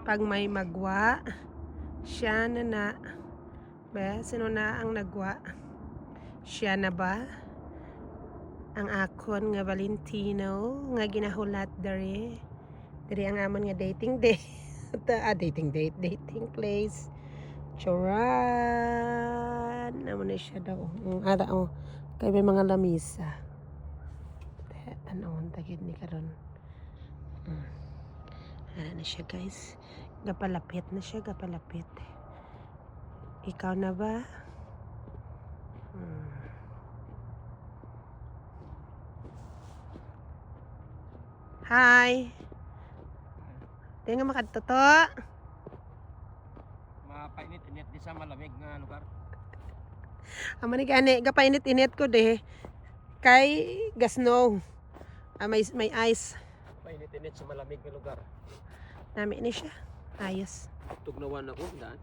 Pag may magwa, siya na ba? Sino na ang nagwa? Siya na ba? Ang akon nga Valentino nga ginahulat dere ang amon nga dating day. Dating place. Charan naman na siya daw. Ara kay may mga lamisa. Tanawon tagid ni karon. Ara na siya guys. Gapalapit na siya, gapalapit. Ikaw na ba? Hi. Di nga makadto. Mapainit-init di sa malamig nga lugar. Amo ni gani gapainit-init ko de. Kay gasno. May ice. Painit-init sa malamig nga lugar. Nami ni siya. Ayos. Tugnawan ako daan.